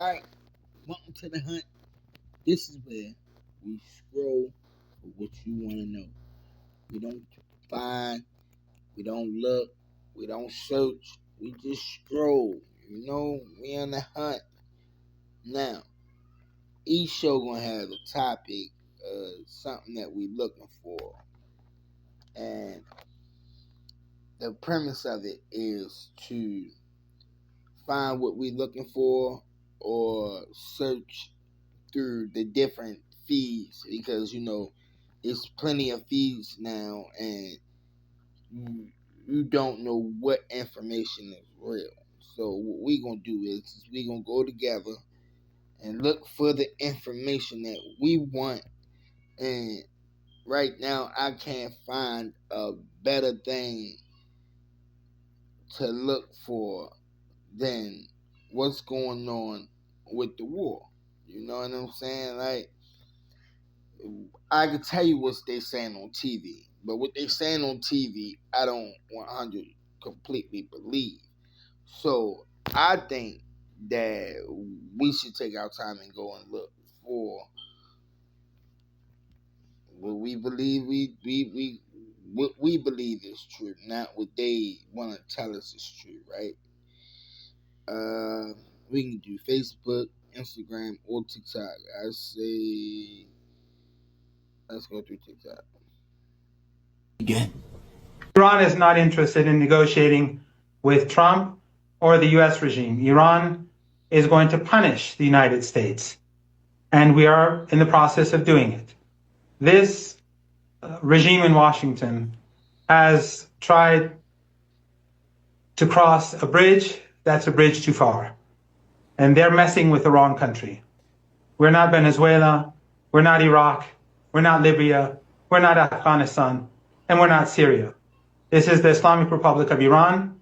Alright, welcome to the hunt. This is where we scroll for what you want to know. We don't find, we don't look, we don't search, we just scroll. We on the hunt. Now, each show gonna have a topic, something that we looking for. And the premise of it is to find what we looking for or search through the different feeds because it's plenty of feeds now and you don't know what information is real. So what we gonna do is we gonna go together and look for the information that we want. And right now I can't find a better thing to look for than what's going on with the war. You know what I'm saying? Like, I can tell you what they saying on TV, but what they saying on TV, I don't 100 completely believe. So I think that we should take our time and go and look for what we believe we what we believe is true, not what they want to tell us is true, right? We can do Facebook, Instagram, or TikTok. I say let's go through TikTok. Again. Iran is not interested in negotiating with Trump or the US regime. Iran is going to punish the United States, and we are in the process of doing it. This regime in Washington has tried to cross a bridge that's a bridge too far, and they're messing with the wrong country. We're not Venezuela, we're not Iraq, we're not Libya, we're not Afghanistan, and we're not Syria. This is the Islamic Republic of Iran,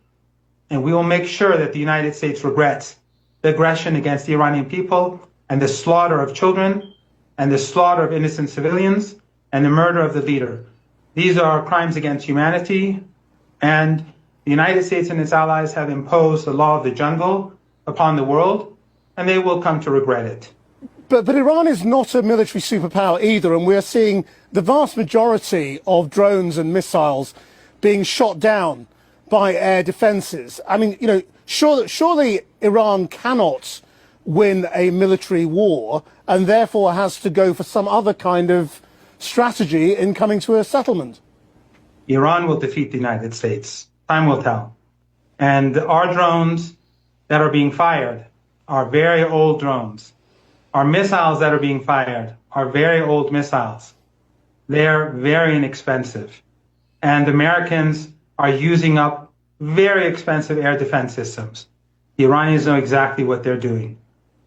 and we will make sure that the United States regrets the aggression against the Iranian people and the slaughter of children and the slaughter of innocent civilians and the murder of the leader. These are crimes against humanity, and the United States and its allies have imposed the law of the jungle upon the world, and they will come to regret it. But Iran is not a military superpower either, and we're seeing the vast majority of drones and missiles being shot down by air defenses. I mean, surely Iran cannot win a military war and therefore has to go for some other kind of strategy in coming to a settlement. Iran will defeat the United States. Time will tell. And our drones that are being fired are very old drones. Our missiles that are being fired are very old missiles. They're very inexpensive. And Americans are using up very expensive air defense systems. The Iranians know exactly what they're doing.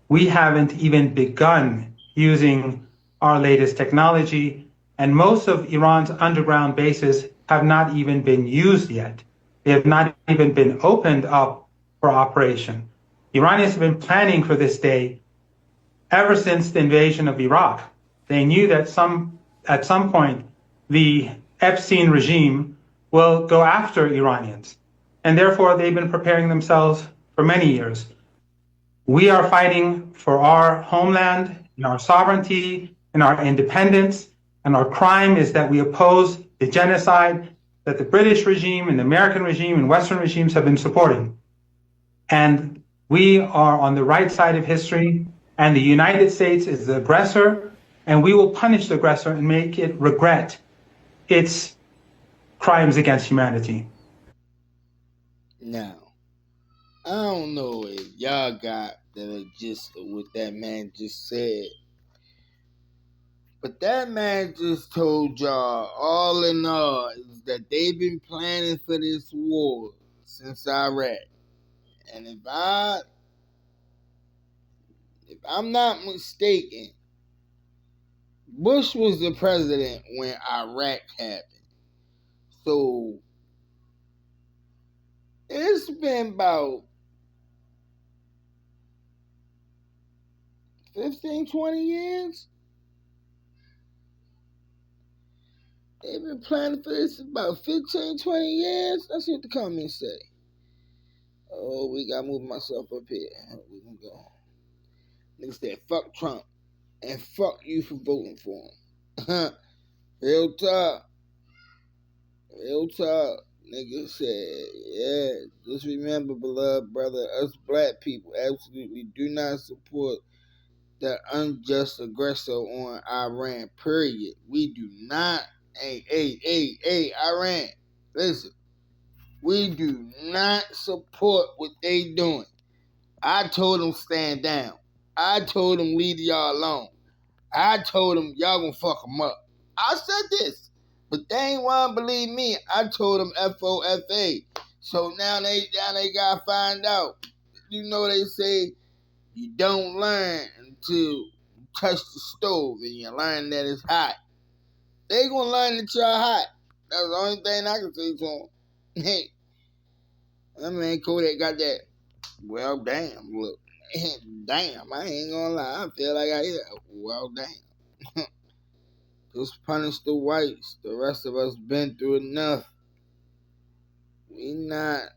We haven't even begun using our latest technology, and most of Iran's underground bases have not even been used yet. They have not even been opened up for operation. The Iranians have been planning for this day ever since the invasion of Iraq. They knew that at some point the Epstein regime will go after Iranians, and therefore they've been preparing themselves for many years. We are fighting for our homeland and our sovereignty and our independence, and our crime is that we oppose the genocide that the British regime and the American regime and Western regimes have been supporting. And we are on the right side of history, and the United States is the aggressor, and we will punish the aggressor and make it regret its crimes against humanity. Now, I don't know if y'all got the gist of what that man just said, but that man just told y'all all in all is that they've been planning for this war since Iraq. And if I'm not mistaken, Bush was the president when Iraq happened. So it's been about 15, 20 years. They've been planning for this about 15, 20 years. Let's see what the comments say. Oh, we gotta move myself up here. We can go. Nigga said, fuck Trump. And fuck you for voting for him. Real talk. Real talk. Nigga said, yeah, just remember, beloved brother, us black people absolutely do not support the unjust aggressor on Iran, period. We do not. Hey, Iran, listen. We do not support what they doing. I told them stand down. I told them leave y'all alone. I told them y'all gonna fuck them up. I said this, but they ain't wanna believe me. I told them FOFA. So now they gotta find out. You know they say you don't learn until you touch the stove and you learn that it's hot. They gonna learn that y'all hot. That's the only thing I can say to them. Hey, that man Kodak got that. Well, damn, look. Damn, I ain't gonna lie. I feel like I hit. Well, damn. Just punish the whites. The rest of us been through enough. We not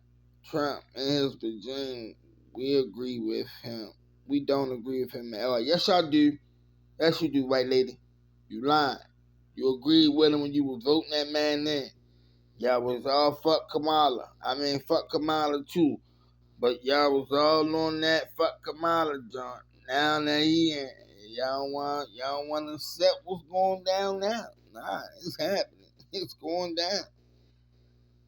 Trump and his regime. We agree with him. We don't agree with him at all. Yes, y'all do. Yes, you do, white lady. You lying. You agreed with him when you was voting that man in. Y'all was all fuck Kamala. I mean, fuck Kamala too. But y'all was all on that fuck Kamala joint. Now that he in, y'all want to accept what's going down now. Nah, it's happening. It's going down.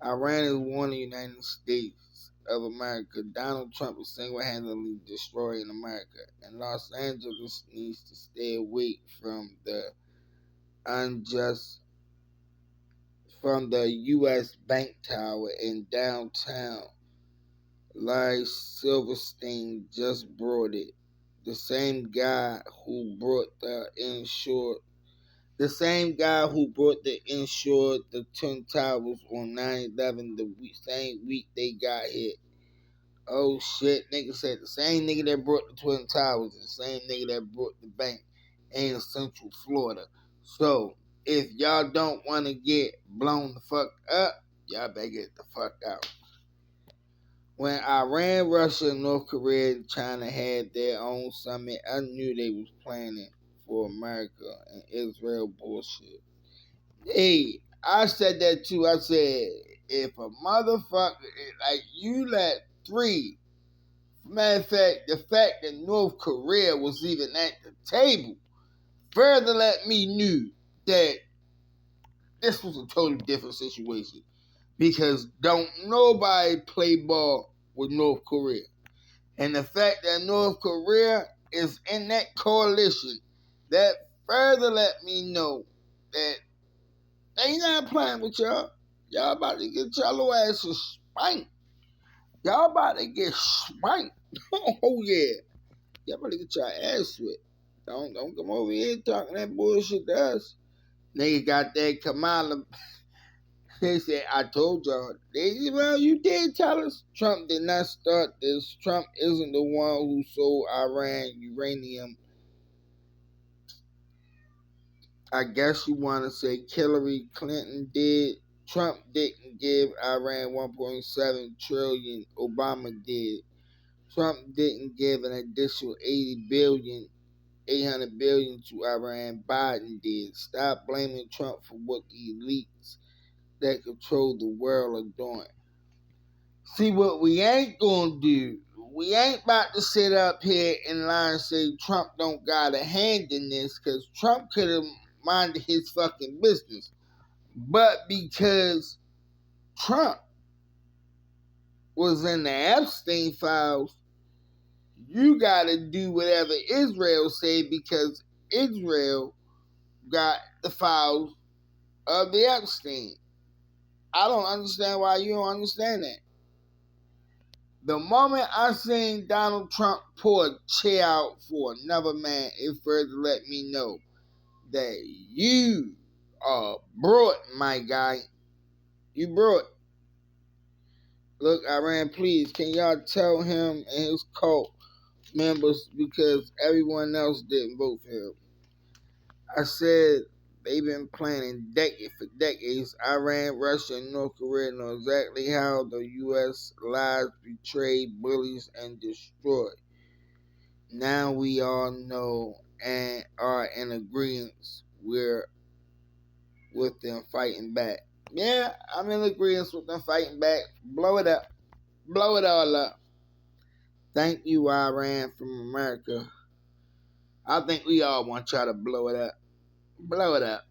Iran is warning the United States of America. Donald Trump is single-handedly destroying America, and Los Angeles needs to stay away from the U.S. Bank Tower in downtown. Larry Silverstein just brought it. The same guy who brought the Twin Towers on 9/11 the same week they got hit. Oh shit, nigga said the same nigga that brought the Twin Towers, the same nigga that brought the bank in Central Florida. So, if y'all don't want to get blown the fuck up, y'all better get the fuck out. When Iran, Russia, North Korea, and China had their own summit, I knew they was planning for America and Israel bullshit. Hey, I said that too. I said, if a motherfucker, like you let three, matter of fact, the fact that North Korea was even at the table further let me knew that this was a totally different situation. Because don't nobody play ball with North Korea. And the fact that North Korea is in that coalition, that further let me know that they not playing with y'all. Y'all about to get y'all little asses spanked. Y'all about to get spanked. Oh yeah. Y'all about to get your ass whipped. Don't come over here talking that bullshit to us. Nigga got that Kamala. They said, I told y'all. Well, you did tell us. Trump did not start this. Trump isn't the one who sold Iran uranium. I guess you want to say Hillary Clinton did. Trump didn't give Iran 1.7 trillion. Obama did. Trump didn't give an additional 800 billion to Iran. Biden did. Stop blaming Trump for what the elites that control the world are doing. See, what we ain't gonna do, we ain't about to sit up here and lie and say Trump don't got a hand in this, because Trump could have minded his fucking business. But because Trump was in the Epstein files, you gotta do whatever Israel say, because Israel got the files of the Epstein. I don't understand why you don't understand that. The moment I seen Donald Trump pour a chair out for another man, it further let me know that you are brought, my guy. You brought. Look, Iran, please, can y'all tell him and his cult members, because everyone else didn't vote for him. I said they've been planning for decades. Iran, Russia, and North Korea know exactly how the U.S. lies, betray, bullies, and destroy. Now we all know and are in agreement with them fighting back. Yeah, I'm in agreement with them fighting back. Blow it up. Blow it all up. Thank you, Iran from America. I think we all want y'all to blow it up. Blow it up.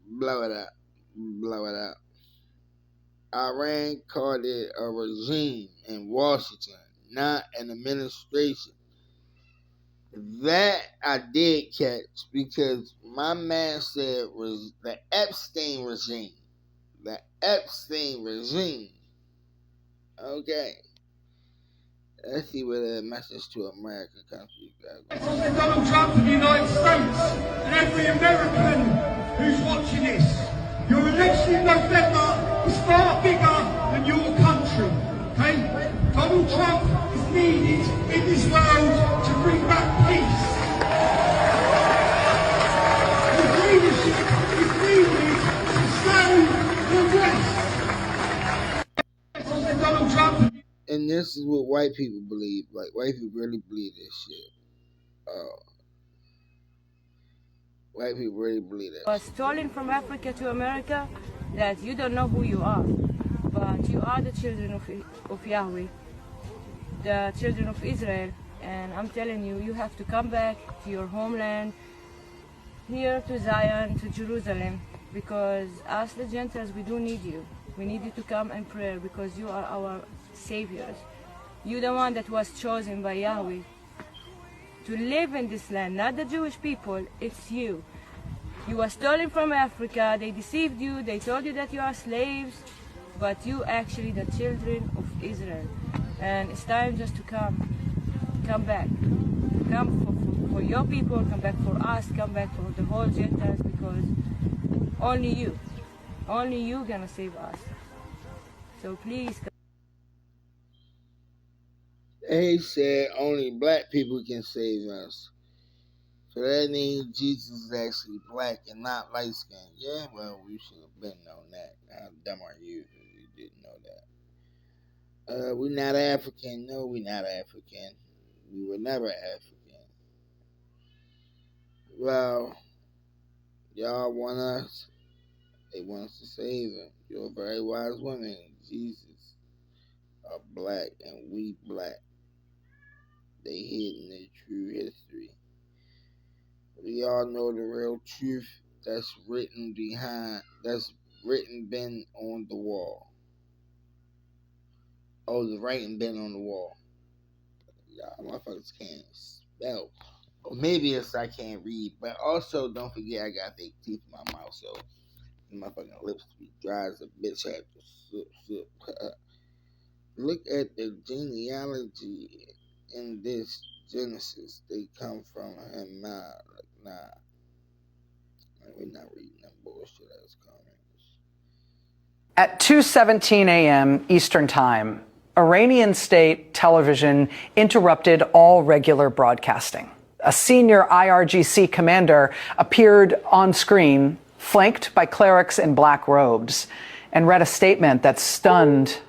Blow it up. Blow it up. Iran called it a regime in Washington, not an administration. That I did catch because my man said was the Epstein regime. The Epstein regime. Okay. Let's see where the message to America comes from. President Donald Trump of the United States and every American who's watching this. Your election in November is far bigger than your country. Okay? Donald Trump is needed in this world to bring back peace. His leadership is needed to save the West. President Donald Trump. And this is what white people believe. Like, white people really believe this shit. White people really believe that. Was stolen from Africa to America, that you don't know who you are, but you are the children of Yahweh, the children of Israel, and I'm telling you, you have to come back to your homeland, here to Zion, to Jerusalem, because us the Gentiles, we do need you. We need you to come and pray because you are our saviors. You're the one that was chosen by Yahweh to live in this land, not the Jewish people, it's you. You were stolen from Africa, they deceived you, they told you that you are slaves, but you actually the children of Israel. And it's time just to come back. Come for your people, come back for us, come back for the whole Gentiles, because only you gonna save us. So please come. They said only black people can save us. So that means Jesus is actually black and not light skinned. Yeah, well, we should have been known that. How dumb are you if you didn't know that? We're not African. No, we're not African. We were never African. Well, y'all want us. They want us to save them. You're a very wise woman. Jesus are black and we black. They hidden their true history. We all know the real truth that's written been on the wall. Oh, the writing been on the wall. Y'all motherfuckers can't spell. Or maybe it's I can't read. But also, don't forget I got fake teeth in my mouth, so my fucking lips be dry as a bitch had to sip. Look at the genealogy in this Genesis. They come from him. Nah. We're not reading that bullshit as comments. At 2:17 a.m. Eastern Time, Iranian state television interrupted all regular broadcasting. A senior IRGC commander appeared on screen, flanked by clerics in black robes, and read a statement that stunned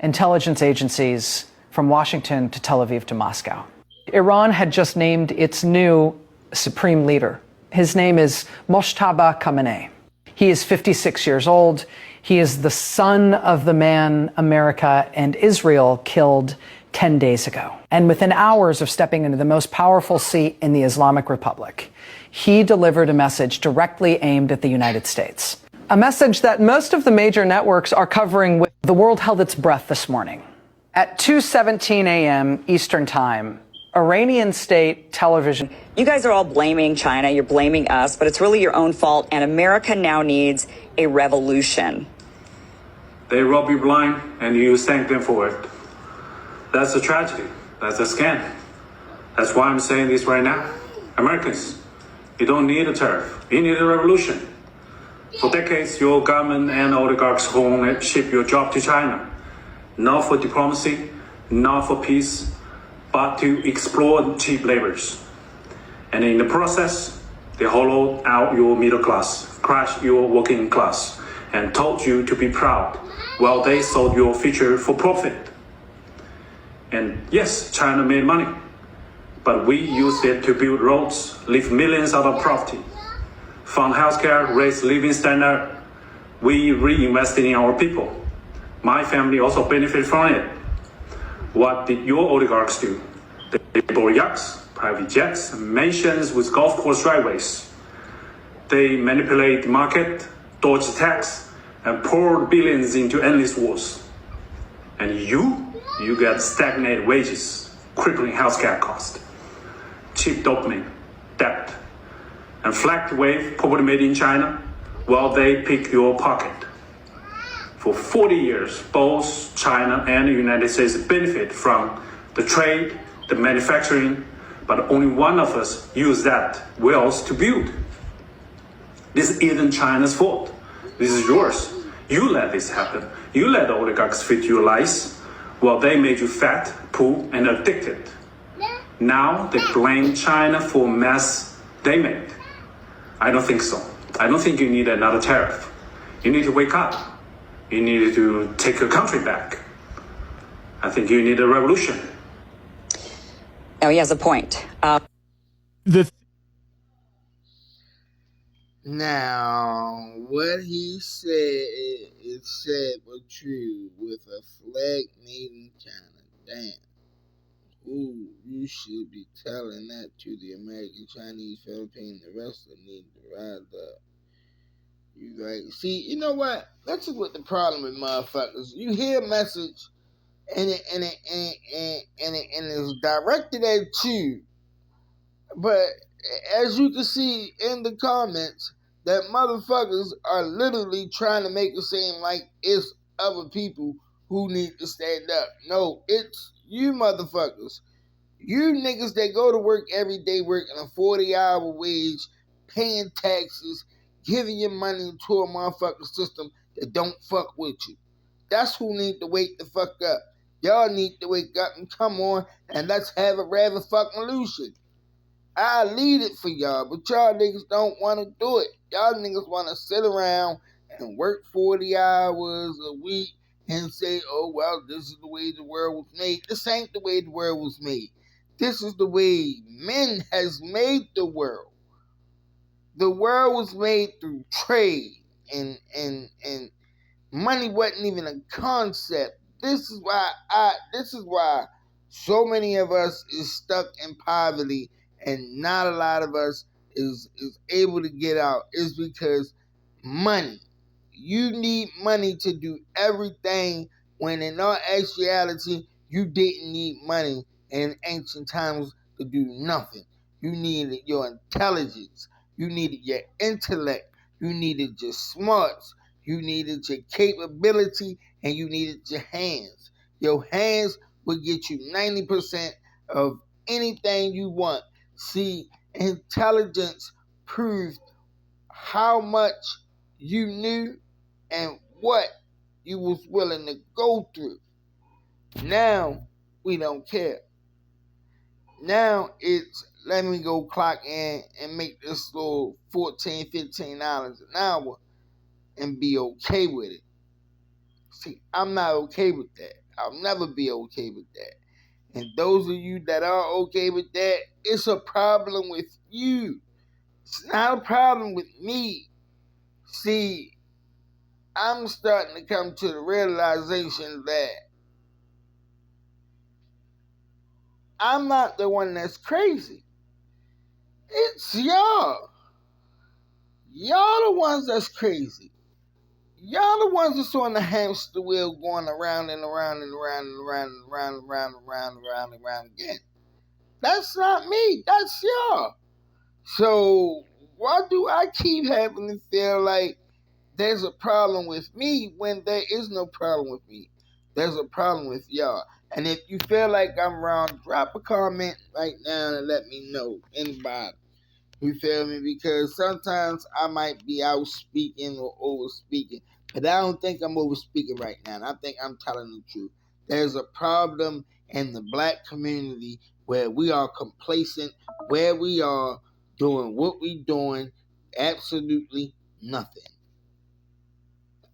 intelligence agencies from Washington to Tel Aviv to Moscow. Iran had just named its new supreme leader. His name is Mojtaba Khamenei. He is 56 years old. He is the son of the man America and Israel killed 10 days ago. And within hours of stepping into the most powerful seat in the Islamic Republic, he delivered a message directly aimed at the United States. A message that most of the major networks are covering. With the world held its breath this morning. At 2:17 a.m. Eastern Time, Iranian state television. You guys are all blaming China, you're blaming us, but it's really your own fault, and America now needs a revolution. They rob you blind, and you thank them for it. That's a tragedy. That's a scam. That's why I'm saying this right now. Americans, you don't need a tariff. You need a revolution. For decades, your government and oligarchs ship your job to China. Not for diplomacy, not for peace, but to exploit cheap labors. And in the process, they hollowed out your middle class, crushed your working class, and told you to be proud, while they sold your future for profit. And yes, China made money, but we use it to build roads, lift millions out of poverty, fund healthcare, raise living standard. We reinvested in our people. My family also benefit from it. What did your oligarchs do? They bought yachts, private jets, mansions with golf course driveways. They manipulate the market, dodge tax, and pour billions into endless wars. And you get stagnant wages, crippling healthcare costs, cheap dopamine, debt, and flag wave property made in China while they pick your pocket. For 40 years, both China and the United States benefit from the trade, the manufacturing, but only one of us use that wealth to build. This isn't China's fault. This is yours. You let this happen. You let the oligarchs feed your lies while they made you fat, poor, and addicted. Now they blame China for mess they made. I don't think so. I don't think you need another tariff. You need to wake up. You need to take your country back. I think you need a revolution. Now, he has a point. Now, what he said is said but true with a flag made in China. Damn. Ooh, you should be telling that to the American, Chinese, Philippine, the rest of them need to rise up. You right? See, you know what? That's what the problem with motherfuckers. You hear a message and it's directed at you, but as you can see in the comments, that motherfuckers are literally trying to make it seem like it's other people who need to stand up. No, it's you motherfuckers. You niggas that go to work every day working a 40-hour wage, paying taxes, giving your money to a motherfucking system that don't fuck with you. That's who need to wake the fuck up. Y'all need to wake up and come on and let's have a rather fucking illusion. I lead it for y'all, but y'all niggas don't want to do it. Y'all niggas want to sit around and work 40 hours a week and say, oh, well, this is the way the world was made. This ain't the way the world was made. This is the way men has made the world. The world was made through trade and money wasn't even a concept. This is why so many of us is stuck in poverty and not a lot of us is able to get out. Is because money. You need money to do everything when in all actuality you didn't need money in ancient times to do nothing. You needed your intelligence. You needed your intellect. You needed your smarts. You needed your capability, and you needed your hands. Your hands would get you 90% of anything you want. See, intelligence proved how much you knew and what you was willing to go through. Now, we don't care. Now it's, let me go clock in and make this little $14, $15 an hour and be okay with it. See, I'm not okay with that. I'll never be okay with that. And those of you that are okay with that, it's a problem with you. It's not a problem with me. See, I'm starting to come to the realization that I'm not the one that's crazy. It's y'all. Y'all the ones that's crazy. Y'all the ones that's on the hamster wheel going around and around and around and around and around and around and around and around and around again. That's not me. That's y'all. So why do I keep having to feel like there's a problem with me when there is no problem with me? There's a problem with y'all. And if you feel like I'm wrong, drop a comment right now and let me know in the bottom. You feel me? Because sometimes I might be out speaking or over speaking. But I don't think I'm over speaking right now. And I think I'm telling the truth. There's a problem in the black community where we are complacent, where we are doing what we doing, absolutely nothing.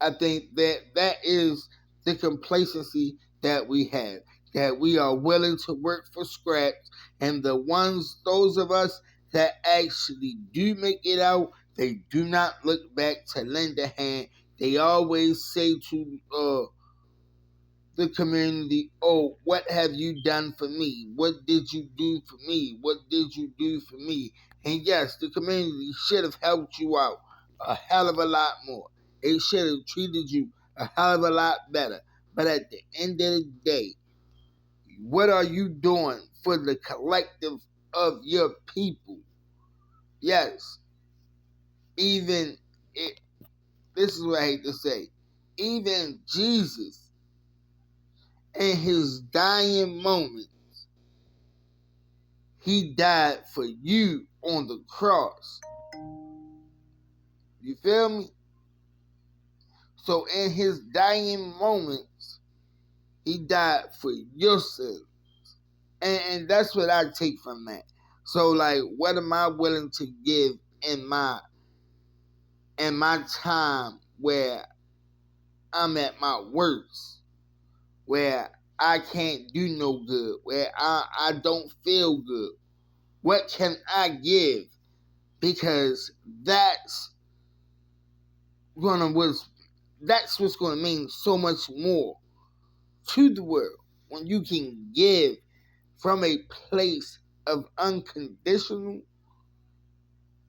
I think that is the complacency that we have. that we are willing to work for scraps, and those of us that actually do make it out, they do not look back to lend a hand. They always say to the community, oh, what have you done for me? What did you do for me? What did you do for me? And yes, the community should have helped you out a hell of a lot more. They should have treated you a hell of a lot better. But at the end of the day, what are you doing for the collective of your people? Yes, this is what I hate to say, even Jesus, in his dying moments, he died for you on the cross. You feel me? So in his dying moments, he died for your sins. And that's what I take from that. So like, what am I willing to give in my time where I'm at my worst, where I can't do no good, where I don't feel good? What can I give? Because that's what's gonna mean so much more to the world, when you can give from a place of unconditional,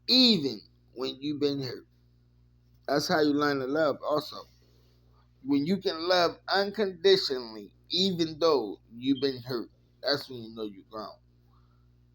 even when you've been hurt. That's how you learn to love also. When you can love unconditionally, even though you've been hurt, that's when you know you're grown.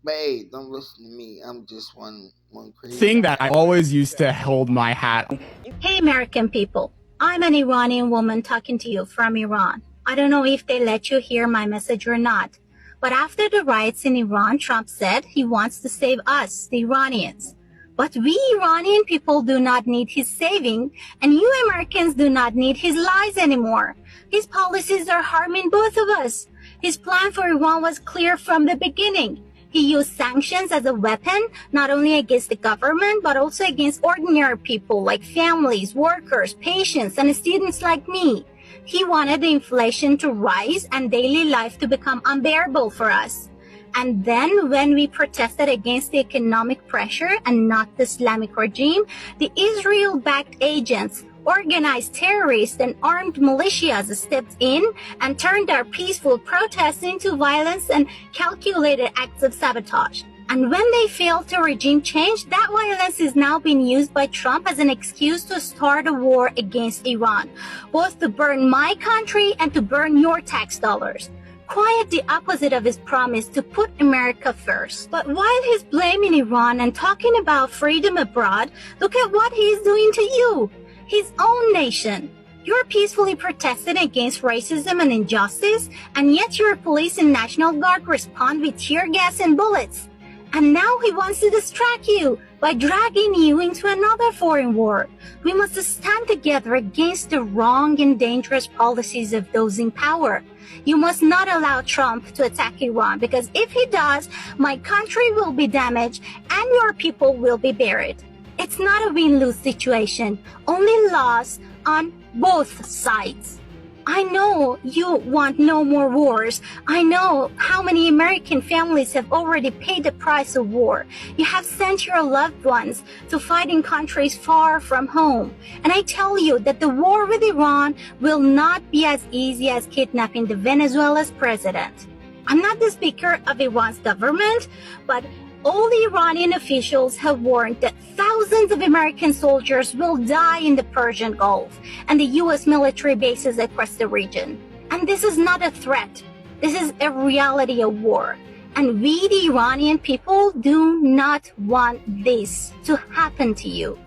But hey, don't listen to me. I'm just one crazy thing that I always used to hold my hat. Hey, American people. I'm an Iranian woman talking to you from Iran. I don't know if they let you hear my message or not, but after the riots in Iran, Trump said he wants to save us, the Iranians. But we Iranian people do not need his saving, and you Americans do not need his lies anymore. His policies are harming both of us. His plan for Iran was clear from the beginning. He used sanctions as a weapon, not only against the government, but also against ordinary people like families, workers, patients, and students like me. He wanted the inflation to rise and daily life to become unbearable for us. And then when we protested against the economic pressure and not the Islamic regime, the Israel-backed agents, organized terrorists, and armed militias stepped in and turned our peaceful protests into violence and calculated acts of sabotage. And when they failed to regime change, that violence is now being used by Trump as an excuse to start a war against Iran, both to burn my country and to burn your tax dollars. Quite the opposite of his promise to put America first. But while he's blaming Iran and talking about freedom abroad, look at what he's doing to you, his own nation. You're peacefully protesting against racism and injustice, and yet your police and National Guard respond with tear gas and bullets. And now he wants to distract you by dragging you into another foreign war. We must stand together against the wrong and dangerous policies of those in power. You must not allow Trump to attack Iran, because if he does, my country will be damaged and your people will be buried. It's not a win-lose situation, only loss on both sides. I know you want no more wars. I know how many American families have already paid the price of war. You have sent your loved ones to fight in countries far from home. And I tell you that the war with Iran will not be as easy as kidnapping the Venezuela's president. I'm not the speaker of Iran's government, but all the Iranian officials have warned that thousands of American soldiers will die in the Persian Gulf and the U.S. military bases across the region. And this is not a threat. This is a reality of war. And we, the Iranian people, do not want this to happen to you.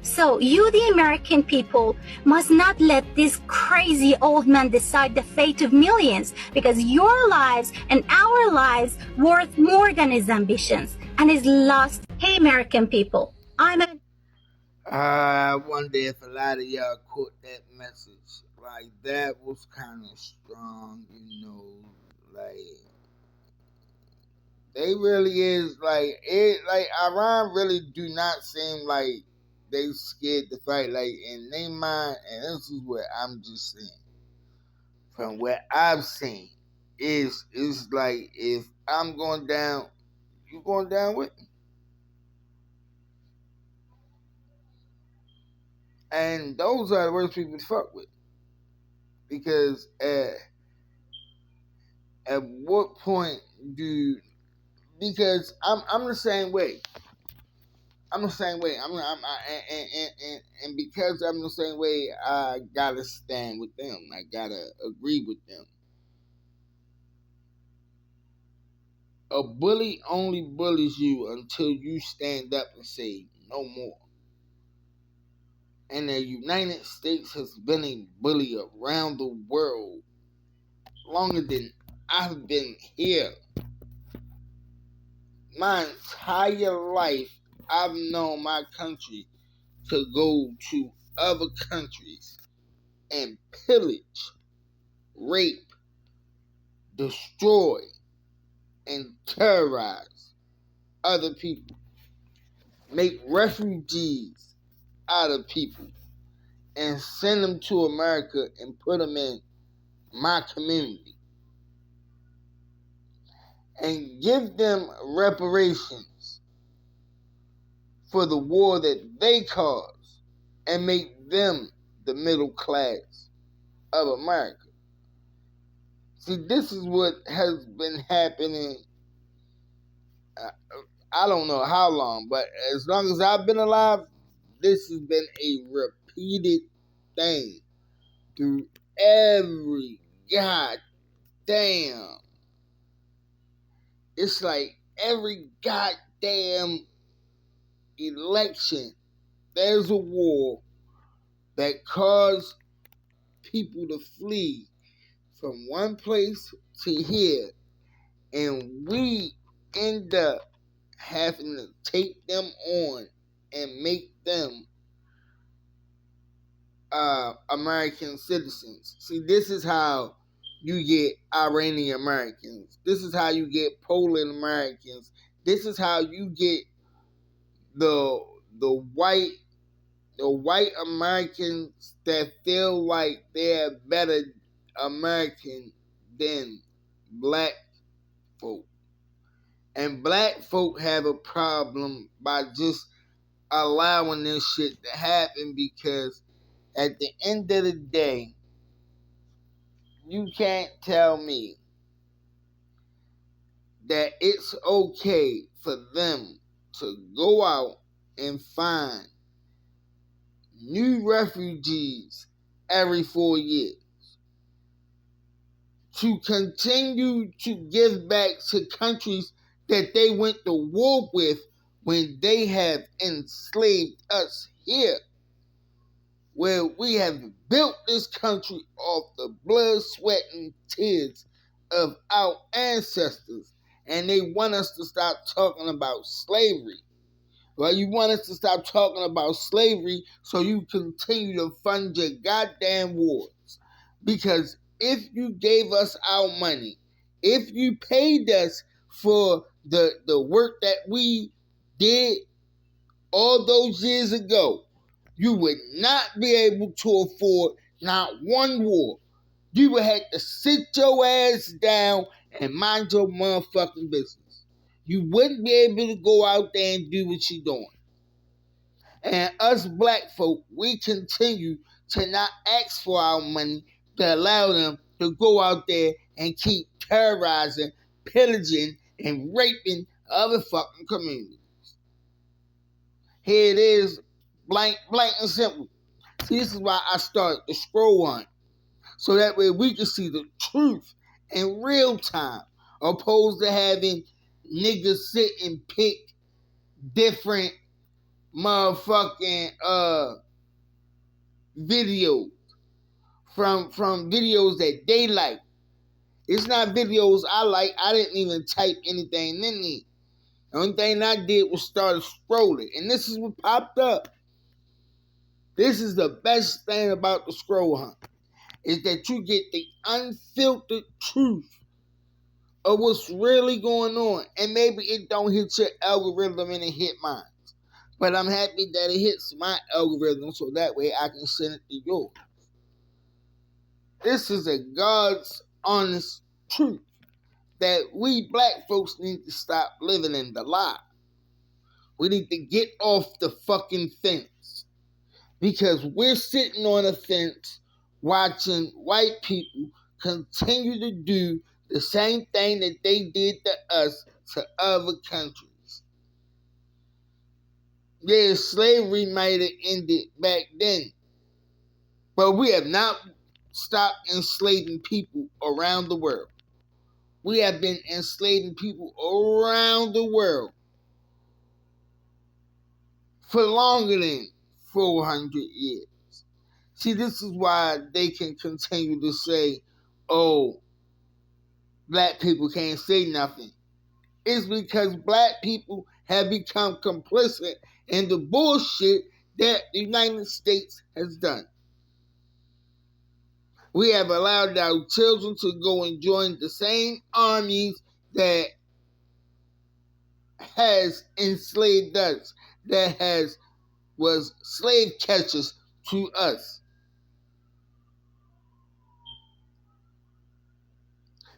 So you, the American people, must not let this crazy old man decide the fate of millions, because your lives and our lives worth more than his ambitions and his lust. Hey, American people, I wonder if a lot of y'all caught that message. Like, that was kind of strong, you know, like, they really is, like, Iran really do not seem like they scared to fight, like, in their mind, and this is what I'm just saying. From what I've seen, is like, if I'm going down, you going down with me. And those are the worst people to fuck with. Because at what point because I'm the same way. I'm the same way. And because I'm the same way, I gotta stand with them. I gotta agree with them. A bully only bullies you until you stand up and say no more. And the United States has been a bully around the world longer than I've been here. My entire life, I've known my country to go to other countries and pillage, rape, destroy, and terrorize other people. Make refugees out of people and send them to America and put them in my community. And give them reparations for the war that they caused and make them the middle class of America. See, this is what has been happening. I don't know how long, but as long as I've been alive, this has been a repeated thing through every goddamn. It's like every goddamn election, there's a war that caused people to flee from one place to here, and we end up having to take them on and make them American citizens. See, this is how you get Iranian Americans. This is how you get Poland Americans. This is how you get the white Americans that feel like they're better American than black folk. And black folk have a problem by just allowing this shit to happen, because at the end of the day, you can't tell me that it's okay for them to go out and find new refugees every 4 years, to continue to give back to countries that they went to war with when they have enslaved us here, where we have built this country off the blood, sweat, and tears of our ancestors, and they want us to stop talking about slavery. Well, you want us to stop talking about slavery so you continue to fund your goddamn wars. Because if you gave us our money, if you paid us for the work that we did all those years ago, you would not be able to afford not one war. You would have to sit your ass down and mind your motherfucking business. You wouldn't be able to go out there and do what you're doing. And us black folk, we continue to not ask for our money to allow them to go out there and keep terrorizing, pillaging, and raping other fucking communities. Here it is, blank and simple. See, this is why I started the scroll hunt, so that way we can see the truth in real time, opposed to having niggas sit and pick different motherfucking videos from videos that they like. It's not videos I like. I didn't even type anything in there. The only thing I did was start scrolling, and this is what popped up. This is the best thing about the scroll hunt, is that you get the unfiltered truth of what's really going on. And maybe it don't hit your algorithm and it hit mine. But I'm happy that it hits my algorithm, so that way I can send it to yours. This is a God's honest truth. that we black folks need to stop living in the lie. We need to get off the fucking fence. Because we're sitting on a fence watching white people continue to do the same thing that they did to us to other countries. Yeah, slavery might have ended back then, but we have not stopped enslaving people around the world. We have been enslaving people around the world for longer than 400 years. See, this is why they can continue to say, oh, black people can't say nothing. It's because black people have become complicit in the bullshit that the United States has done. We have allowed our children to go and join the same armies that has enslaved us, that was slave catchers to us.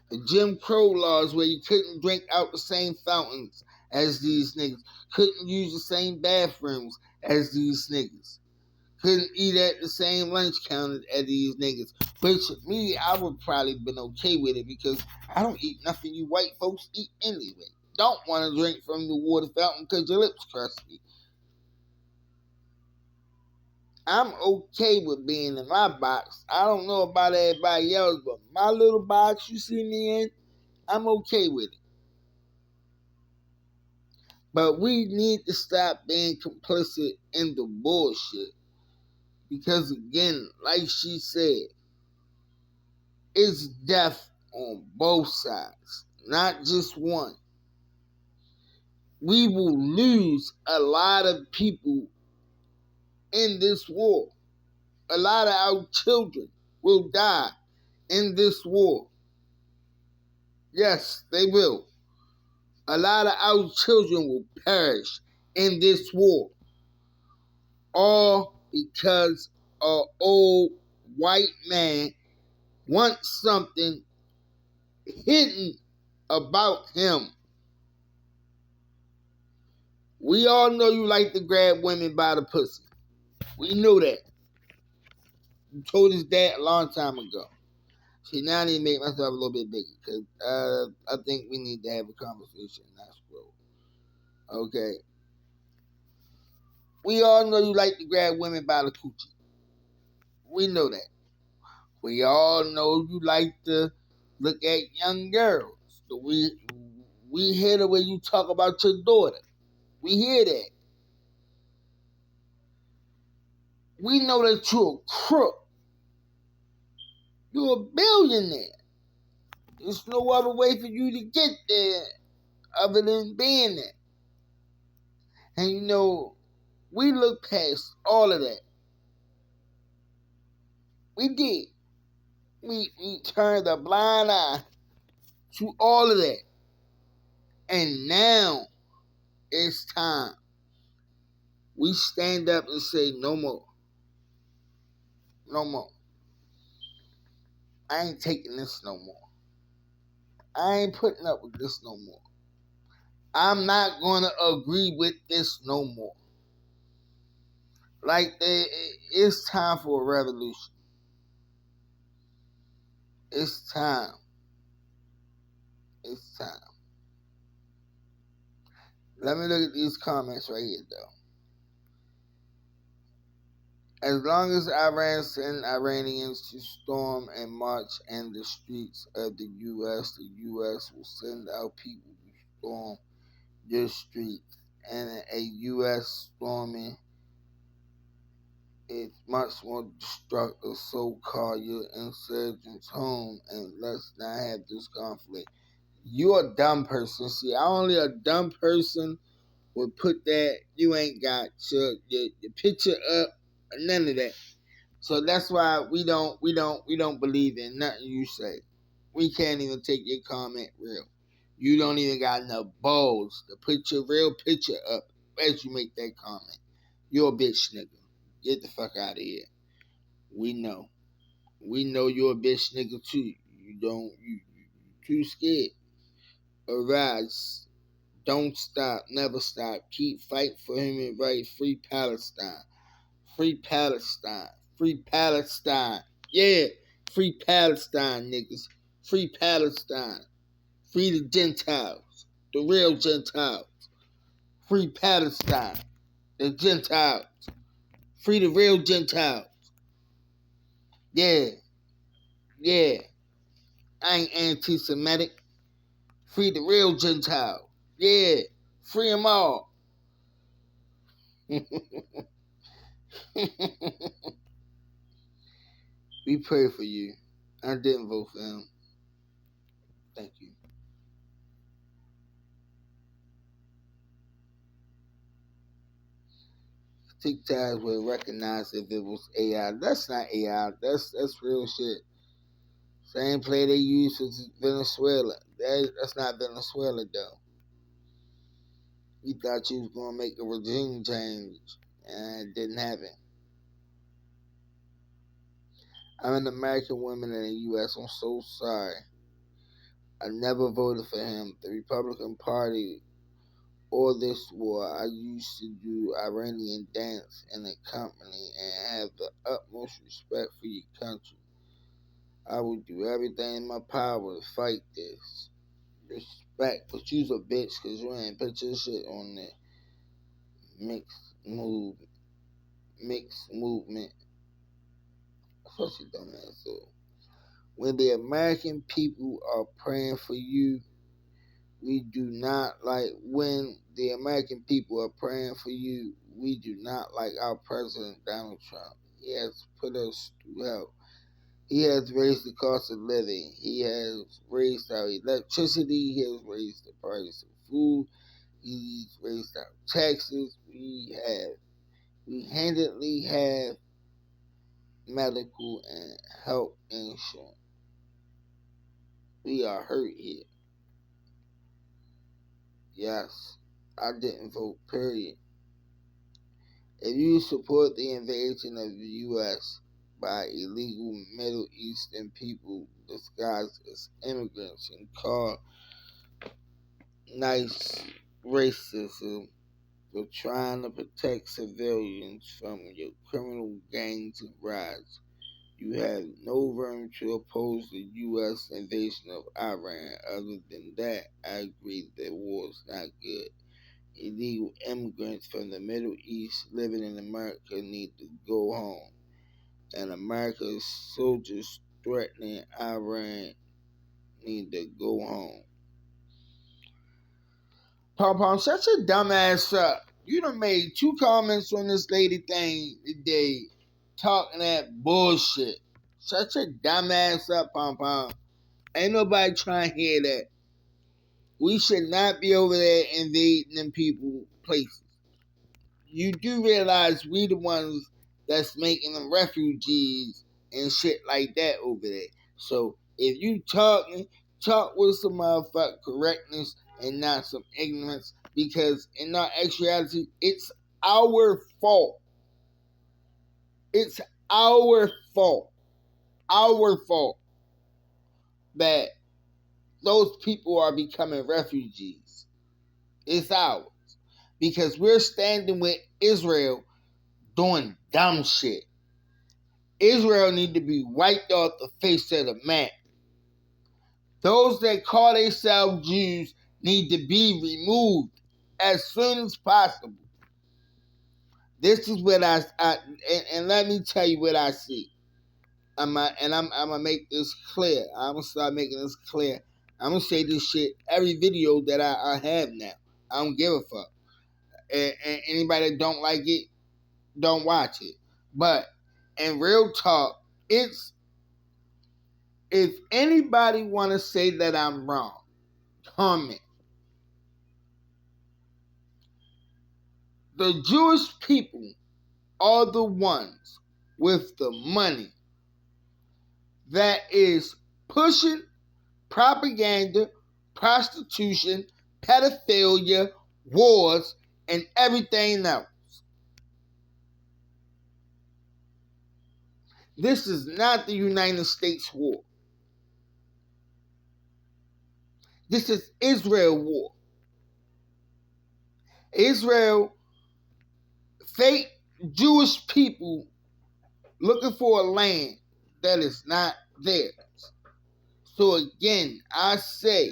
The Jim Crow laws where you couldn't drink out the same fountains as these niggas, couldn't use the same bathrooms as these niggas, couldn't eat at the same lunch counter as these niggas. Which me, I would probably been okay with it because I don't eat nothing you white folks eat anyway. Don't want to drink from the water fountain because your lips crusty. I'm okay with being in my box. I don't know about everybody else, but my little box you see me in, I'm okay with it. But we need to stop being complicit in the bullshit. Because again, like she said, it's death on both sides, not just one. We will lose a lot of people in this war. A lot of our children will die in this war. Yes, they will. A lot of our children will perish in this war. All because an old white man wants something hidden about him. We all know you like to grab women by the pussy. We know that. You told us that a long time ago. See, now I need to make myself a little bit bigger because I think we need to have a conversation. That's cool. Okay. We all know you like to grab women by the coochie. We know that. We all know you like to look at young girls. So we hear the way you talk about your daughter. We hear that. We know that you're a crook. You're a billionaire. There's no other way for you to get there other than being there. And you know, we look past all of that. We did. We turned a blind eye to all of that. And now it's time. We stand up and say no more. No more. I ain't taking this no more. I ain't putting up with this no more. I'm not going to agree with this no more. Like, it's time for a revolution. It's time. It's time. Let me look at these comments right here, though. As long as Iran sends Iranians to storm and march in the streets of the U.S. will send our people to storm your streets. And a U.S. storming is much more destructive, so call your insurgents home and let's not have this conflict. You're a dumb person. See, only a dumb person would put that. You ain't got your picture up. None of that. So that's why we don't believe in nothing you say. We can't even take your comment real. You don't even got enough balls to put your real picture up as you make that comment. You're a bitch nigga. Get the fuck out of here. We know you're a bitch nigga too. You too scared. Arise. Don't stop. Never stop. Keep fighting for human rights. Free Palestine. Free Palestine. Free Palestine. Yeah. Free Palestine, niggas. Free Palestine. Free the Gentiles. The real Gentiles. Free Palestine. The Gentiles. Free the real Gentiles. Yeah. Yeah. I ain't anti-Semitic. Free the real Gentiles. Yeah. Free them all. We pray for you. I didn't vote for him. Thank you. TikTok would recognize if it was AI. That's not AI. That's real shit. Same play they use for Venezuela. That's not Venezuela though. You thought you was gonna make a regime change, and it didn't happen. I'm an American woman in the U.S. I'm so sorry. I never voted for him. The Republican Party or this war. I used to do Iranian dance in a company and have the utmost respect for your country. I would do everything in my power to fight this. Respect, but you's a bitch because you ain't put your shit on the mixed movement. Such a dumbass. So when the American people are praying for you, we do not like when the American people are praying for you. We do not like our president Donald Trump. He has put us through hell. He has raised the cost of living. He has raised our electricity. He has raised the price of food. He's raised our taxes. We handedly have medical and health insurance. We are hurt here. Yes, I didn't vote, period. If you support the invasion of the U.S. by illegal Middle Eastern people disguised as immigrants and called nice racism for trying to protect civilians from your criminal gangs and riots, you have no room to oppose the U.S. invasion of Iran. Other than that, I agree that war is not good. Illegal immigrants from the Middle East living in America need to go home. And America's soldiers threatening Iran need to go home. Pom-Pom, shut your dumb ass up. You done made 2 comments on this lady thing today talking that bullshit. Shut your dumb ass up, Pom-Pom. Ain't nobody trying to hear that. We should not be over there invading them people places. You do realize we the ones that's making them refugees and shit like that over there. So if you talk with some motherfucking correctness and not some ignorance, because in our actuality, it's our fault. It's our fault. Our fault that those people are becoming refugees. It's ours. Because we're standing with Israel doing dumb shit. Israel need to be wiped off the face of the map. Those that call themselves Jews need to be removed as soon as possible. This is what and let me tell you what I see. I'm gonna make this clear. I'm gonna start making this clear. I'm gonna say this shit every video that I have now. I don't give a fuck. And anybody that don't like it, don't watch it. But in real talk, it's if anybody want to say that I'm wrong, comment. The Jewish people are the ones with the money that is pushing propaganda, prostitution, pedophilia, wars, and everything else. This is not the United States war. This is Israel war. Israel, fake Jewish people looking for a land that is not theirs. So again, I say,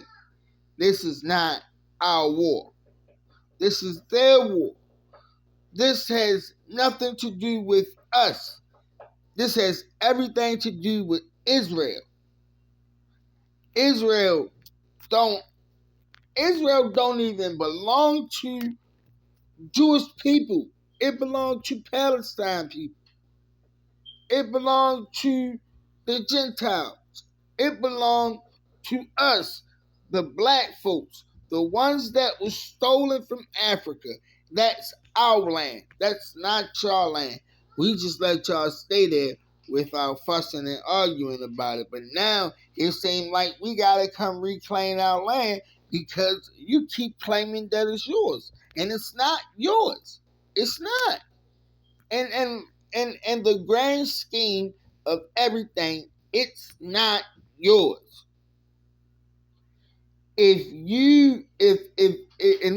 this is not our war. This is their war. This has nothing to do with us. This has everything to do with Israel. Israel don't even belong to Jewish people. It belongs to Palestine people. It belongs to the Gentiles. It belongs to us, the black folks, the ones that was stolen from Africa. That's our land. That's not your land. We just let y'all stay there without fussing and arguing about it. But now it seems like we gotta come reclaim our land because you keep claiming that it's yours. And it's not yours. It's not. And the grand scheme of everything, it's not yours. And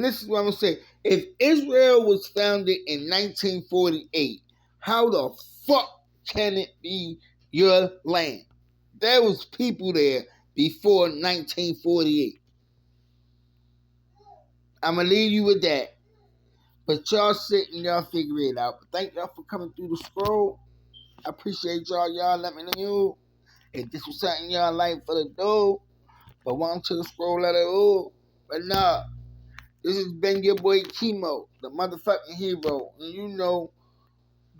this is what I'm gonna say, if Israel was founded in 1948, how the fuck can it be your land? There was people there before 1948. I'm gonna leave you with that. But y'all sit and y'all figure it out. But thank y'all for coming through the scroll. I appreciate y'all. Y'all let me know if this was something y'all like for the dough. But welcome to the scroll letter O. But nah, this has been your boy Chemo, the motherfucking hero. And you know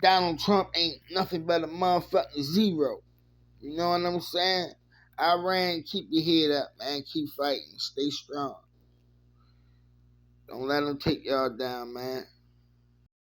Donald Trump ain't nothing but a motherfucking zero. You know what I'm saying? Iran, keep your head up, man. Keep fighting. Stay strong. Don't let them take y'all down, man.